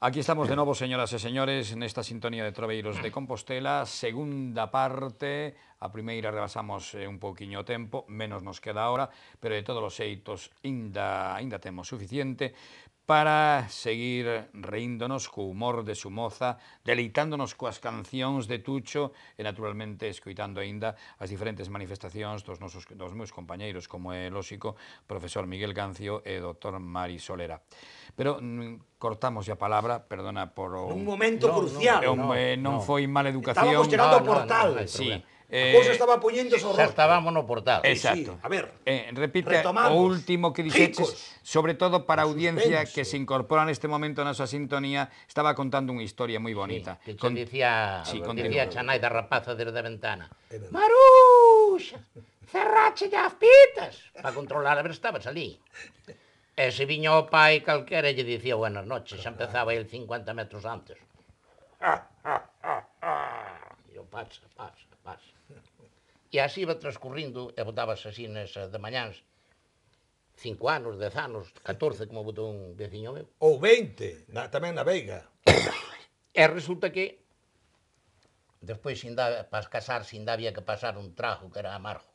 Aquí estamos de novo, señoras e señores, nesta sintonía de Troveiros de Compostela, segunda parte. A primeira rebasamos un pouquiño o tempo, menos nos queda ahora, pero de todos os xeitos ainda temos suficiente para seguir reíndonos co humor de Somoza, deleitándonos coas cancións de Tucho e, naturalmente, escoitando aínda as diferentes manifestacións dos meus compañeiros, como é lóxico, profesor Miguel Cancio e doctor Mari Solera. Pero cortamos a palabra, perdona por o... Nun momento crucial. Non foi mala educación. Estábamos chegando ao portal. Sí. A cousa estaba poñéndose ao Xa rostro. estábamos no portal. Exacto. A ver, repite retomamos. o último que dixeches, Ricos. sobre todo para a audiencia Suspenso. que se incorpora neste momento na súa sintonía, estaba contando unha historia moi bonita. Que che dicía Chanai da rapaza desde a ventana. Maruxa, cerrache as pitas. Para controlar a ver estabas ali. E se viña o pai calquera e lle dicía buenas noches, xa empezaba el 50 metros antes. E eu pasa. E así iba transcurrindo e botabas así nesas de mañáns 5 anos, 10 anos, 14, como botou un veciño meu. Ou 20, tamén na Veiga. E resulta que despois, para casarse, ainda había que pasar un trago que era amargo,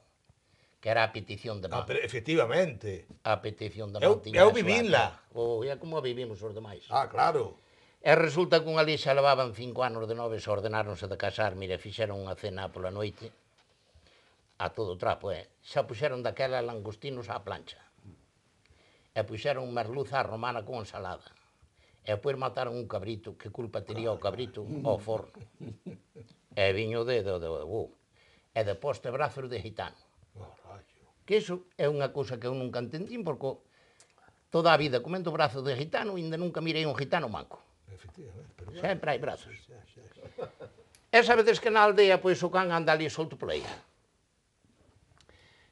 que era a petición de man. Pero efectivamente. A petición de Eu man tiña a súa vivinla. E como a vivimos os demais. Claro. E resulta que un ali xa levaban 5 anos de nove, se ordenáronse de casar, mire, fixeron unha cena pola noite, a todo trapo, xa puxeron daquela langostinos á plancha, e puxeron merluza romana con ensalada, e depois mataron un cabrito, que culpa tería o cabrito, ao forno, e viño e de poste brazos de gitano. Que iso é unha cousa que eu nunca entendín, porque toda a vida comendo brazos de gitano, ainda nunca mirei un gitano manco. Sempre hai brazos. E sabedes que na aldea, pois, o can anda ali solto pola illa.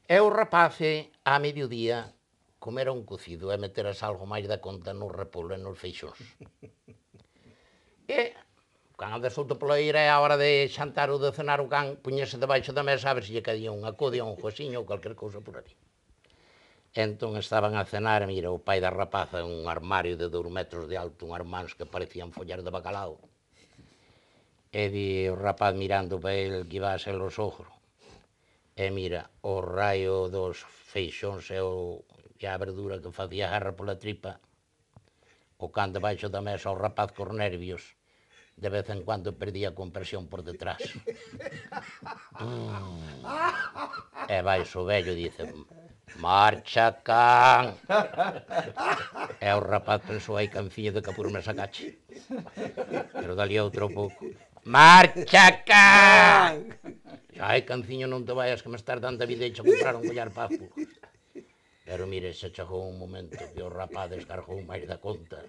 E o rapace, a mediodía, comera un cocido e meteras algo máis da conta no repolo e nos feixóns. E o can anda solto pola ira e a hora de xantar ou de cenar o can puñese debaixo da mesa a ver se lle cadía unha codia, un josiño ou calquer cousa por ali. Entón estaban a cenar, mira, o pai da rapaza, un armario de 2 metros de alto, un armáns que parecían follar de bacalao. E di o rapaz mirando para el que iba a ser os ogros. E mira, o raio dos feixóns e a verdura que facía garra pola tripa, o can debaixo da mesa, o rapaz cos nervios, de vez en cuando perdía compresión por detrás. E vai o vello e dice, marcha, can! E o rapaz pensou, hai canciño de capurme sacache. Pero dali outro pouco, marcha, can! Ai, canciño, non te vayas que me estás dando a vida e che comprar un collar para as pulgas. Pero mire, se chegou un momento que o rapaz descargou máis da conta.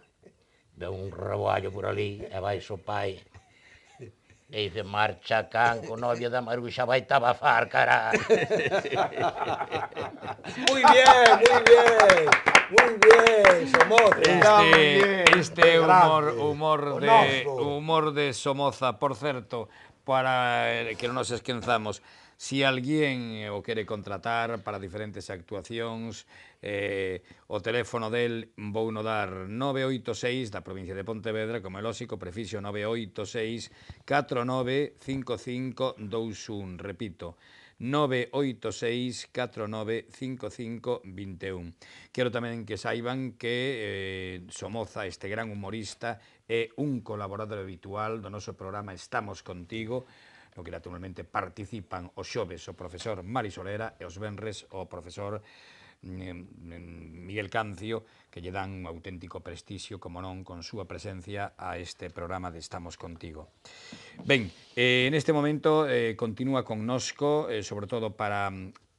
Veu un reboallo por ali e vai o pai. E dice, marcha, can, co novio da Maruxa vai tabafar, cara. Muy bien, Somoza. Este humor de Somoza, por certo, para que non nos esquenzamos, si alguén o quere contratar para diferentes actuacións, o teléfono del vou no dar 986 da provincia de Pontevedra, como é lóxico, prefixo 986 495521, repito, 986 495521. Quero tamén que saiban que Somoza, este gran humorista, é un colaborador habitual do noso programa Estamos Contigo, no que naturalmente participan os xoves o profesor Mari Solera e os venres o profesor Miguel Cancio, que lle dan un auténtico prestixio, como non, con súa presencia a este programa de Estamos Contigo. Ben, neste momento continúa connosco, sobre todo para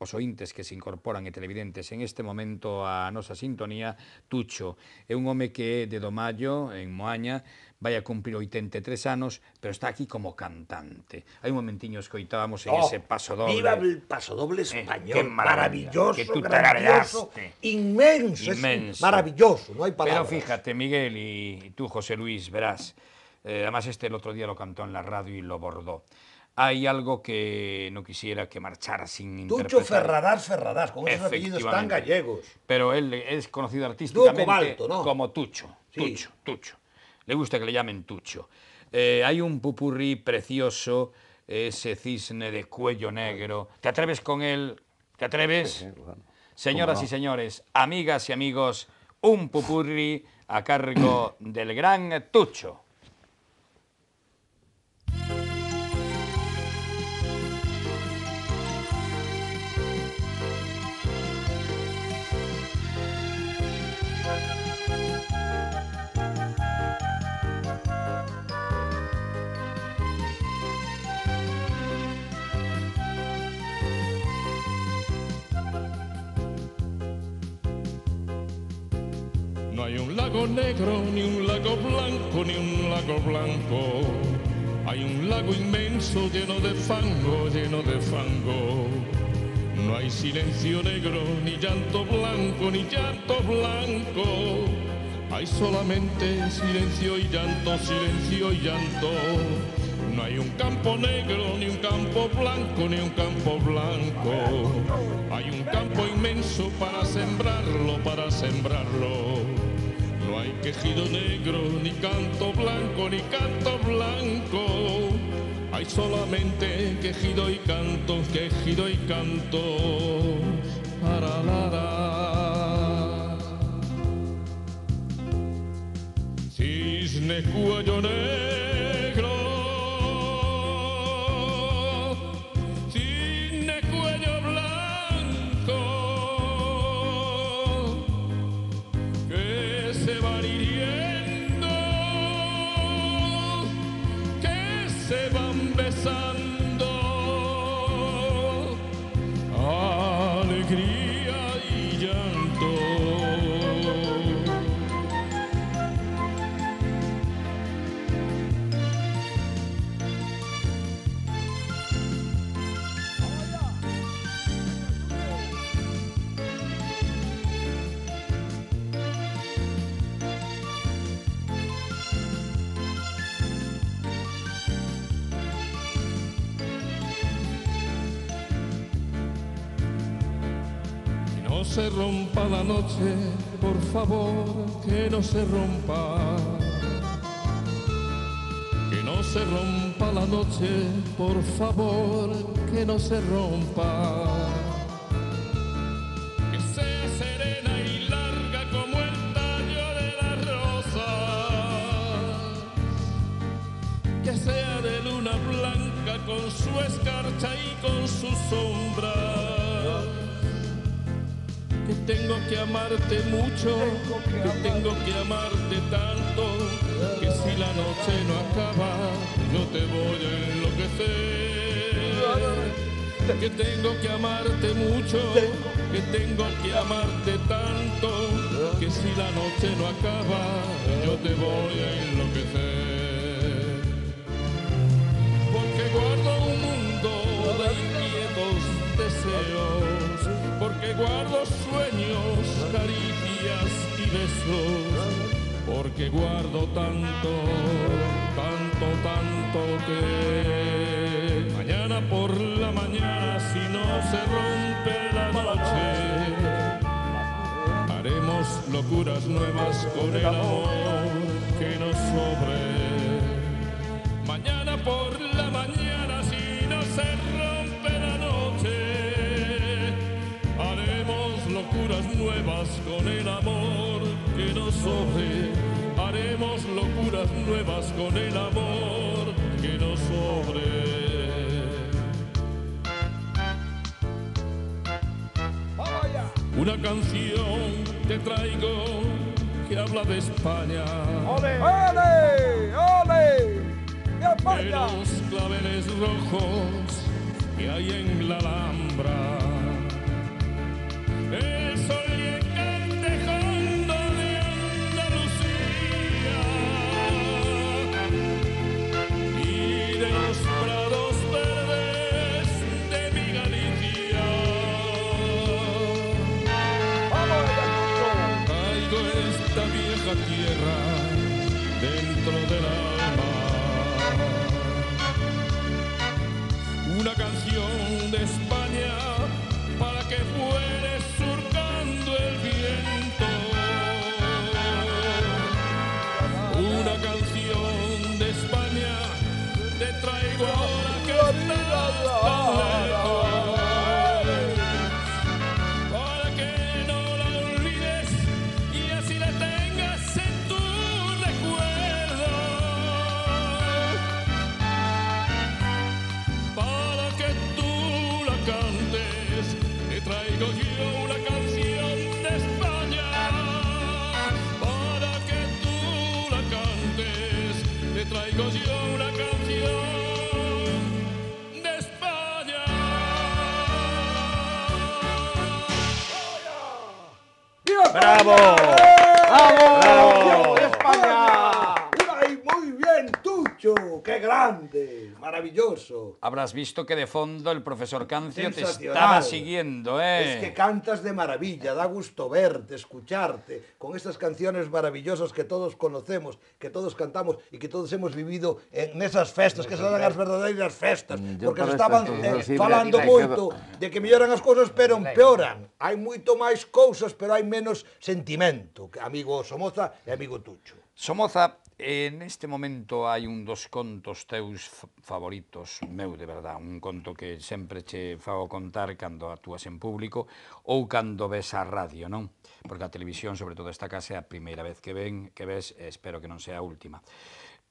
os ointes que se incorporan e televidentes en este momento a nosa sintonía, Tucho. É un home que é de Domallo, en Moaña, vai a cumprir 83 anos, pero está aquí como cantante. Hai un momentiño escoitábamos en ese pasodoble. Viva el pasodoble español, maravilloso, que tú grandioso, inmenso, maravilloso, no hai palabras. Pero fíjate, Miguel, y tú, José Luis, verás, además el otro día lo cantó en la radio y lo bordó. Hay algo que no quisiera que marchara sin interpretar. Tucho Ferradás, con esos apellidos tan gallegos. Pero él es conocido artísticamente Cobalto, ¿no? como Tucho. Sí. Tucho. le gusta que le llamen Tucho. Hay un pupurrí precioso, ese cisne de cuello negro. ¿Te atreves con él? ¿Te atreves? Sí, bueno. Señoras y señores, amigas y amigos, un pupurrí a cargo del gran Tucho. No hay un lago negro, ni un lago blanco, ni un lago blanco. Hay un lago inmenso lleno de fango, lleno de fango. No hay silencio negro, ni llanto blanco, ni llanto blanco. Hay solamente silencio y llanto, silencio y llanto. No hay un campo negro, ni un campo blanco, ni un campo blanco. Hay un campo inmenso para sembrarlo, para sembrarlo. No hay quejido negro, ni canto blanco, ni canto blanco. Hay solamente quejido y canto, quejido y canto. Para la la. Cisne cuello negro, cisne cuello blanco, que se van hiriendo, que se van besando, alegría y llanto. Que no se rompa la noche, por favor, que no se rompa. Que no se rompa la noche, por favor, que no se rompa. Que sea serena y larga como el tallo de la rosa. Que sea de luna blanca con su escarcha y con su sombra. Que tengo que amarte mucho, que tengo que amarte tanto, que si la noche no acaba, yo te voy a enloquecer. Que tengo que amarte mucho, que tengo que amarte tanto, que si la noche no acaba, yo te voy a enloquecer. Porque guardo un mundo de inquietos deseos, porque guardo sueños, caricias y besos, porque guardo tanto, tanto, tanto que mañana por la mañana, si no se rompe la noche, haremos locuras nuevas con el amor que nos sobre. Mañana por la mañana, si no se rompe la noche, haremos locuras nuevas con el amor que nos sobre. Haremos locuras nuevas con el amor que nos sobre. Una canción te traigo que habla de España. ¡Ole! ¡Ole! ¡Ole! ¡De De España! los claveles rojos que hay en la Alhambra. El sol y el cantejondo de Andalucía y de los prados verdes de mi Galicia. ¡Vamos allá, Traigo esta vieja tierra dentro del alma. Una canción de España para que fueres surcando el traigo yo una canción de España. ¡Bravo! ¡Bravo! ¡España! ¡Ay, muy bien, Tucho! ¡Qué grande! ¡Maravilloso! Habrás visto que de fondo el profesor Cancio te Sensacional. estaba siguiendo, ¿eh? Es que cantas de maravilla, da gusto verte, escucharte, con estas canciones maravillosas que todos conocemos, que todos cantamos y que todos hemos vivido en esas festas, que serán as verdadeiras festas, porque se estaban falando moito de que melloran as cousas, pero empeoran. Hai moito máis cousas, pero hai menos sentimento, amigo Somoza e amigo Tucho. Somoza, en este momento hai un dos contos teus favoritos, meu de verdad, un conto que sempre che fago contar cando actúas en público ou cando ves a radio, non? Porque a televisión, sobre todo esta casa, é a primeira vez que ves, e espero que non sea a última.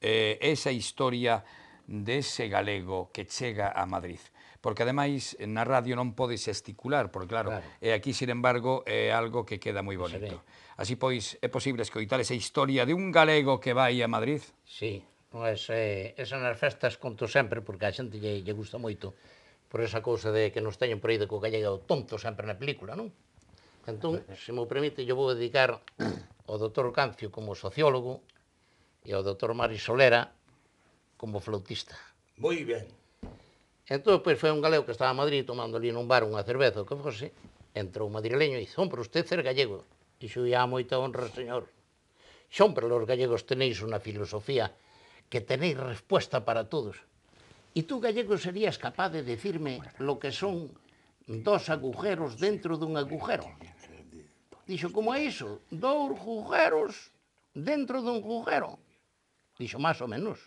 Esa historia dese galego que chega a Madrid. Porque, ademais, na radio non podes gesticular, porque, claro, e aquí, sin embargo, é algo que queda moi bonito. Así, pois, é posible escoitar esa historia de un galego que vai a Madrid? Sí, esa nas festas conto sempre, porque a xente lle gusta moito, por esa cousa de que nos teñen por aí de que o gallego tonto sempre na película, non? Entón, se me permite, eu vou dedicar ao doutor Cancio como sociólogo e ao doutor Mari Solera como flautista. Moi ben. Entón, pois, foi un galego que estaba a Madrid tomando ali nun bar unha cerveza, o que fose, entrou un madrileño e dice, hombre, usted é gallego. Dixo, ya, moita honra, señor. Sempre los gallegos tenéis unha filosofía que tenéis respuesta para todos. E tú, gallego, serías capaz de decirme lo que son dos agujeros dentro dun agujero. Dixo, como é iso? Dous agujeros dentro dun agujero. Dixo, máis ou menos.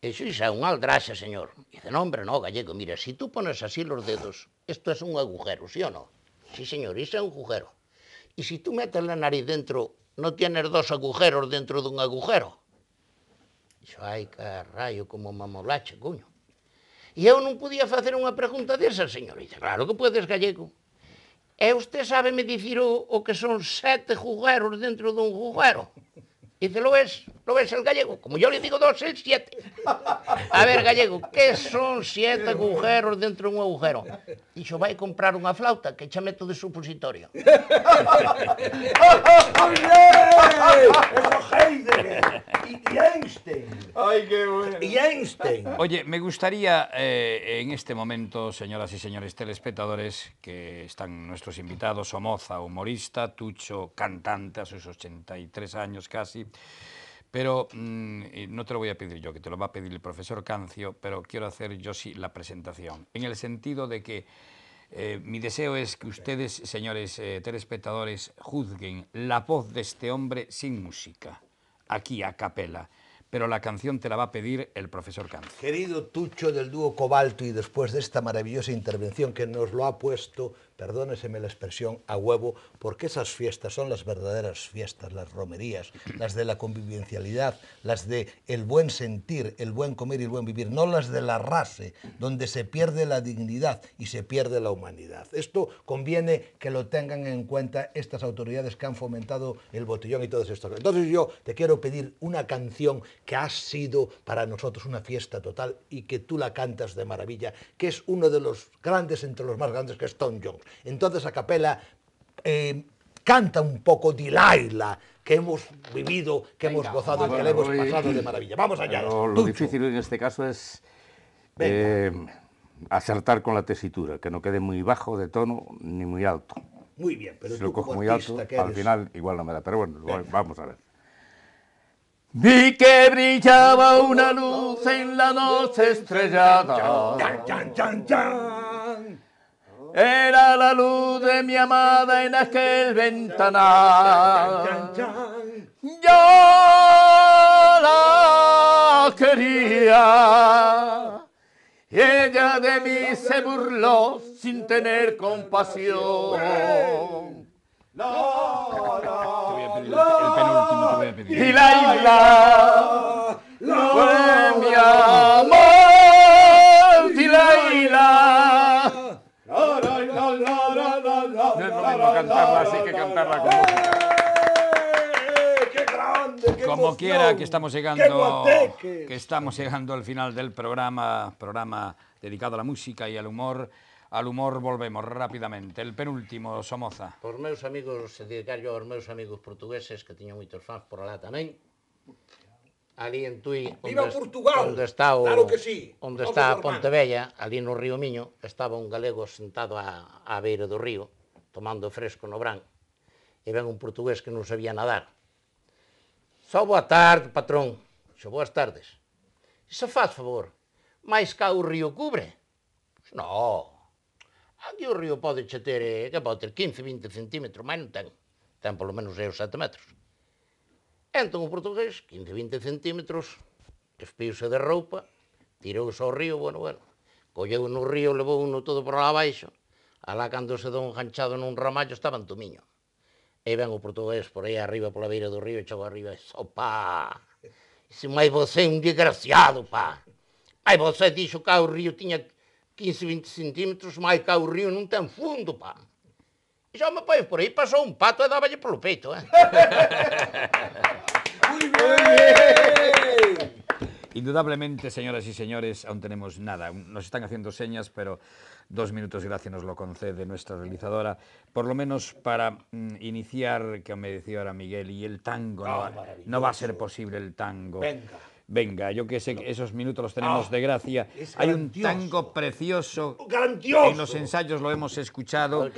Eso é unha aldraxa, señor. Dice, no, hombre, no, gallego, mira, si tú pones así los dedos, esto es un agujero, ¿sí o no? Sí, señor, ese es un agujero. Y si tú metes la nariz dentro, no tienes dos agujeros dentro de un agujero. Dixo, ai, carallo, como mamolache, coño. E eu non podía facer unha pregunta desa, señor. Dice, claro que puedes, gallego. E usted sabe me dicir o que son 7 agujeros dentro dun agujero? Dice, ¿lo ves el gallego? Como yo le digo 2, el 7. A ver, gallego, ¿qué son 7 agujeros dentro de un agujero? Dixo, vai comprar unha flauta que cha meto de supositorio. Y Einstein. ¡Ay, qué bueno! Y Einstein. Oye, me gustaría en este momento, señoras y señores telespectadores, que están nuestros invitados, Somoza, humorista, Tucho, cantante a sus 83 años casi, pero no te lo voy a pedir yo, que te lo va a pedir el profesor Cancio, pero quiero hacer yo sí la presentación, en el sentido de que mi deseo es que ustedes, señores telespectadores, juzguen la voz de este hombre sin música, aquí a capela. Pero la canción te la va a pedir el profesor Cancio. Querido Tucho del dúo Cobalto, y después de esta maravillosa intervención que nos lo ha puesto, perdóneseme la expresión, a huevo, porque esas fiestas son las verdaderas fiestas, las romerías, las de la convivencialidad, las de el buen sentir, el buen comer y el buen vivir, no las de la rase, donde se pierde la dignidad y se pierde la humanidad. Esto conviene que lo tengan en cuenta estas autoridades que han fomentado el botellón y todas estas cosas. Entonces yo te quiero pedir una canción que ha sido para nosotros una fiesta total y que tú la cantas de maravilla, que es uno de los grandes entre los más grandes, que es Tom Jones. Entonces, a capela, canta un poco Delilah, que hemos vivido, que hemos gozado y que le hemos pasado de maravilla. Vamos allá. Lo difícil en este caso es acertar con la tesitura, que no quede muy bajo de tono ni muy alto. Muy bien, pero si tú lo cojo como muy alto, artista que eres... al final igual no me da, pero bueno, vamos a ver. Vi que brillaba una luz en la noche estrellada. ¡Chan, chan, chan, chan! Era la luz de mi amada en aquel ventanal. ¡Chan, chan! Yo la quería y ella de mí se burló sin tener compasión. Te voy a pedir el penúltimo, te voy a pedir. Y la isla fue mi amor, y la isla. No es lo mismo cantarla así que cantarla con música. ¡Qué grande! grande, qué Como emoción, quiera que estamos qué llegando, guateques. que estamos llegando al final del programa dedicado a la música y al humor. Al humor volvemos rápidamente. El penúltimo, Somoza. Por meus amigos, se dedicar yo aos meus amigos portugueses, que tiño moitos fans por alá tamén. Ali en Tui, Viva Portugal! onde está Claro que sí, onde somos está a hermanos. Pontevella, ali no río Miño, estaba un galego sentado á beira do río, tomando fresco no brán, e ven un portugués que non sabía nadar. Só boa tarde, patrón. Xo, boas tardes. E se faz favor, máis cá o río cubre? No. Aquí o río pode che ter, que pode ter 15, 20 centímetros, máis non ten. Ten polo menos 6 ou 7 metros. Entón o portugués, 15, 20 centímetros, espiuse de roupa, tirouse ao río, bueno, colleu no río, levou uno todo por lá abaixo, alá cando se dou enganchado nun ramallo estaba en Tomiño. E ven o portugués por aí arriba, pola beira do río, e chegou arriba e sopa. Dixo, mais você é un desgraciado, pá. Ai, você dixo que o río tiña 15, 20 centímetros, mais cá o río non ten fundo, pá. E xa me pois por aí, pasou un pato e dáballe polo peito, Muy bien. Indudablemente, señoras y señores, aún tenemos nada. Nos están haciendo señas, pero 2 minutos, gracias, nos lo concede nuestra realizadora. Por lo menos para iniciar, que me decía ahora Miguel, y el tango, no va a ser posible el tango. Venga, yo que sé que esos minutos los tenemos de gracia. Hay un tango precioso. Grandioso. En los ensayos lo hemos escuchado.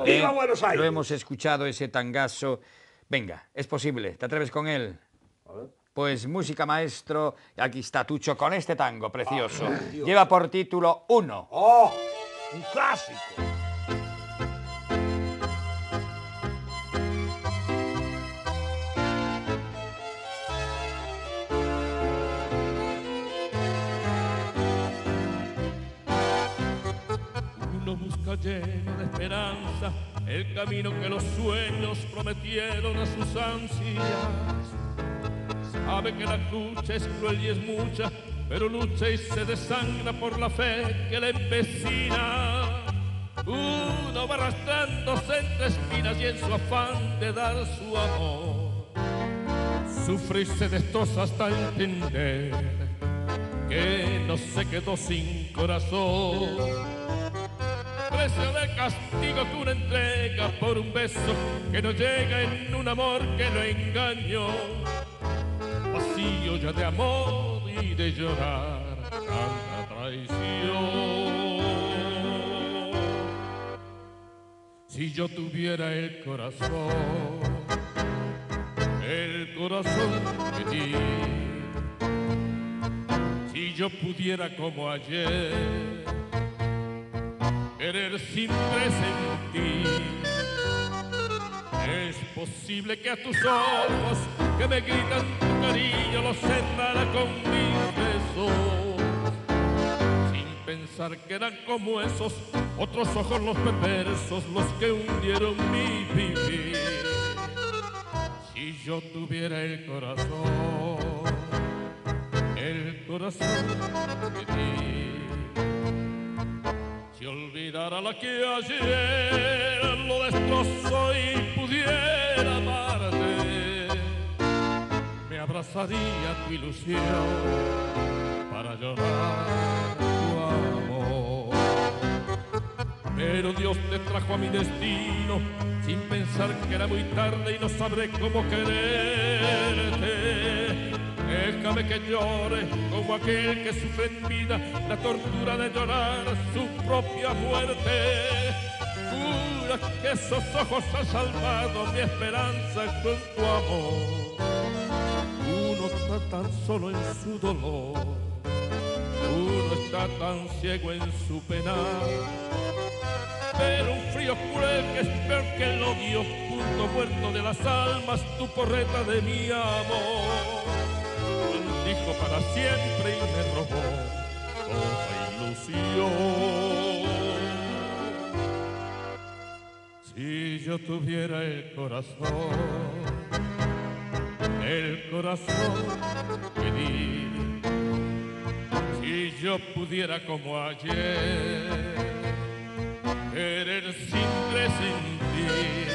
¡Viva Buenos Aires! Lo hemos escuchado, ese tangazo. Venga, es posible. ¿Te atreves con él? Pues música, maestro. Aquí está Tucho con este tango precioso. Lleva por título 1. ¡Oh! Un clásico. Uno busca lleno de esperanza el camino que los sueños prometieron a sus ansias. Sabe que la lucha es cruel y es mucha, pero lucha y se desangra por la fe que le empecina. Uno va arrastrándose entre espinas y en su afán de dar su amor sufre y se destroza hasta entender que no se quedó sin corazón. Precio de castigo que uno entrega por un beso que no llega en un amor que lo engañó. Vacío ya de amor y de llorar tanta traición. Si yo tuviera el corazón que di, si yo pudiera como ayer querer sin presentir, es posible que a tus ojos que me gritan tu cariño los cerrara con mis besos, sin pensar que eran como esos otros ojos los perversos los que hundieron mi vivir. Si yo tuviera el corazón que di, si olvidara la que ayer lo destrozó y pudiera amarte, me abrazaría tu ilusión para llorar tu amor. Pero Dios te trajo a mi destino sin pensar que era muy tarde y no sabré cómo quererte. Déjame que llore como aquel que sufre en vida la tortura de llorar su propia muerte. Jura que esos ojos han salvado mi esperanza con tu amor. Uno está tan solo en su dolor, uno está tan ciego en su penar. Pero un frío cruel que es peor que el odio, punto muerto de las almas, tu porreta de mi amor. Dijo para siempre y me robó toda ilusión. Si yo tuviera el corazón que di, si yo pudiera como ayer querer sin presentir,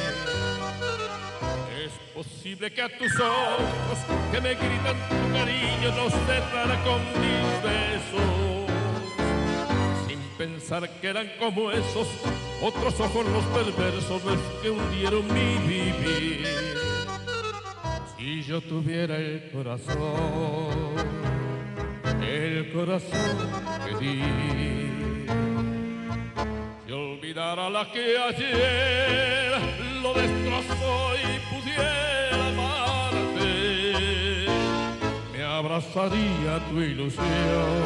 es es posible que a tus ojos que me gritan tu cariño los cerrara con mis besos, sin pensar que eran como esos otros ojos los perversos los que hundieron mi vivir. Si yo tuviera el corazón que di, si olvidara la que ayer lo destrozó y pudiera amarte, me abrazaría tu ilusión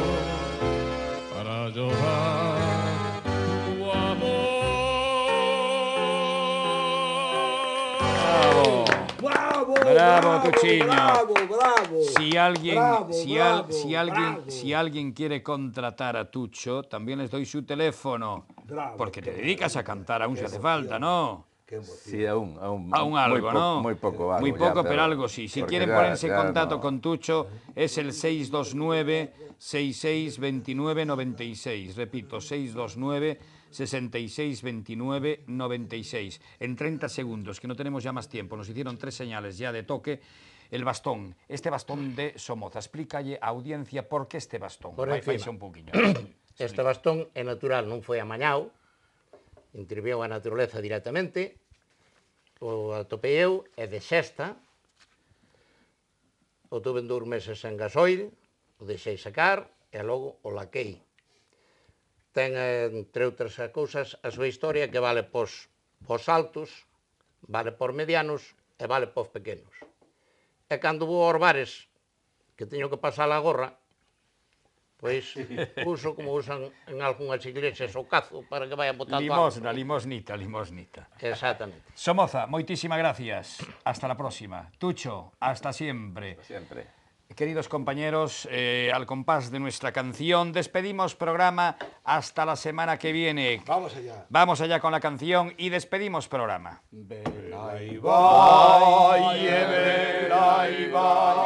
para llorar tu amor. Bravo, Tuchiño. Bravo. Si alguien, Bravo, si alguien quiere contratar a Tucho, también les doy su teléfono. Bravo, Porque te dedicas a cantar aún si hace falta, ¿no? Qué emoción. Sí, aún Algo, ¿no? Muy poco, algo. Muy poco, ya, pero algo sí. Si porque quieren ya- ponerse en ya contacto no. con Tucho, es el 629-6629-96. Repito, 629-6629-96. En 30 segundos, que no tenemos ya más tiempo, nos hicieron 3 señales ya de toque. El bastón, este bastón de Somoza. Explícalle a audiencia por qué este bastón. Por Vai, encima. faixe un poquinho. Este bastón é natural, non foi amañado, interviu a naturaleza directamente, o atopei eu, é de xesta, o tuve en 2 meses en gasoil, o deixei sacar e logo o laquei. Ten, entre outras cousas, a súa historia que vale pos altos, vale por medianos e vale pos pequenos. E cando vou aos bares, que teño que pasar a gorra, pois uso como usan en algunhas iglesias o cazo para que vaya botando Limosna, limosnita. Exactamente. Somoza, moitísimas gracias. Hasta la próxima. Tucho, hasta siempre. Siempre. Queridos compañeros, al compás de nuestra canción, despedimos programa hasta la semana que viene. Vamos allá. Vamos allá con la canción y despedimos programa. Vela y Ay, vela y va.